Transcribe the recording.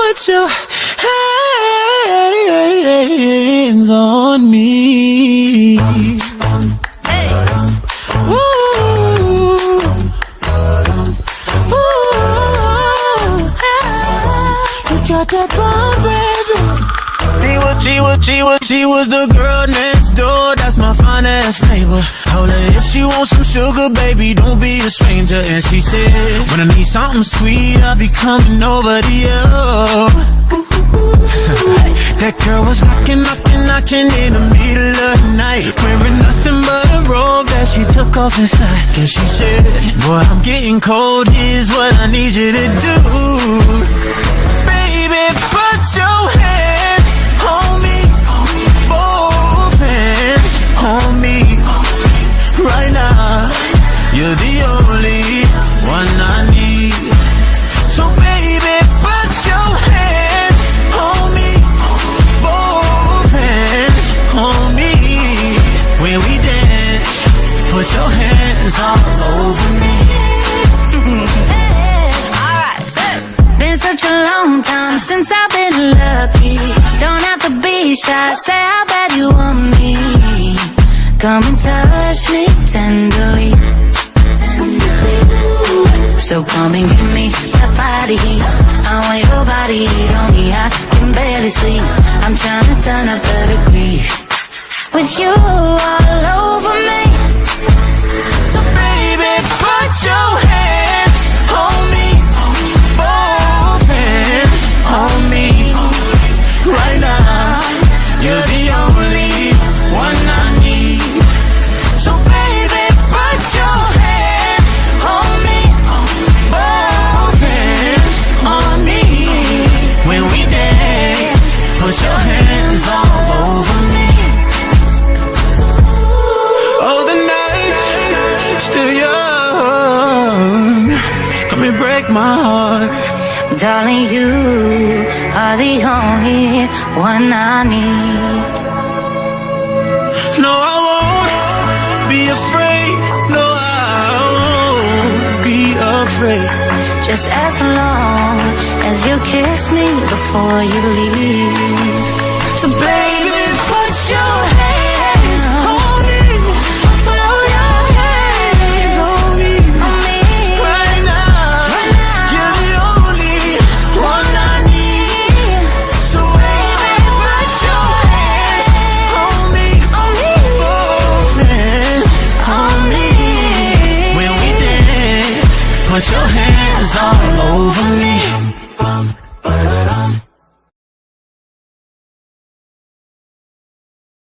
put your hands on me. Hey. Ooh. Ooh. You got that bomb, baby. She was the girl next door. That's my fine-ass neighbor. Told her if she wants some sugar, baby, don't be a stranger. And she said, when I need something sweet, I'll be coming over to you. That girl was knocking in the middle of the night, wearing nothing but a robe that she took off inside. And she said, boy, I'm getting cold, here's what I need you to do. Baby, put your hands on me, both hands on me. Right now, you're the only one I need. So baby, put your hands on me, both hands on me. When we dance, put your hands all over me. Alright, so been such a long time since I've been lucky. Don't have to be shy, say how bad you want me. Come and touch me tenderly. So come and give me that body. I want your body on me. I can barely sleep. I'm trying to turn up the degrees with you all over me. So baby, put your hands on me, both hands on me. Right now, you're the only one I need. So baby, put your hands on me, both hands on me. When we dance, put your hands all over me. Oh, the night's still young. Come and break my heart. Darling, you are the only one I need. No, I won't be afraid. No, I won't be afraid. Just as long as you kiss me before you leave. So baby,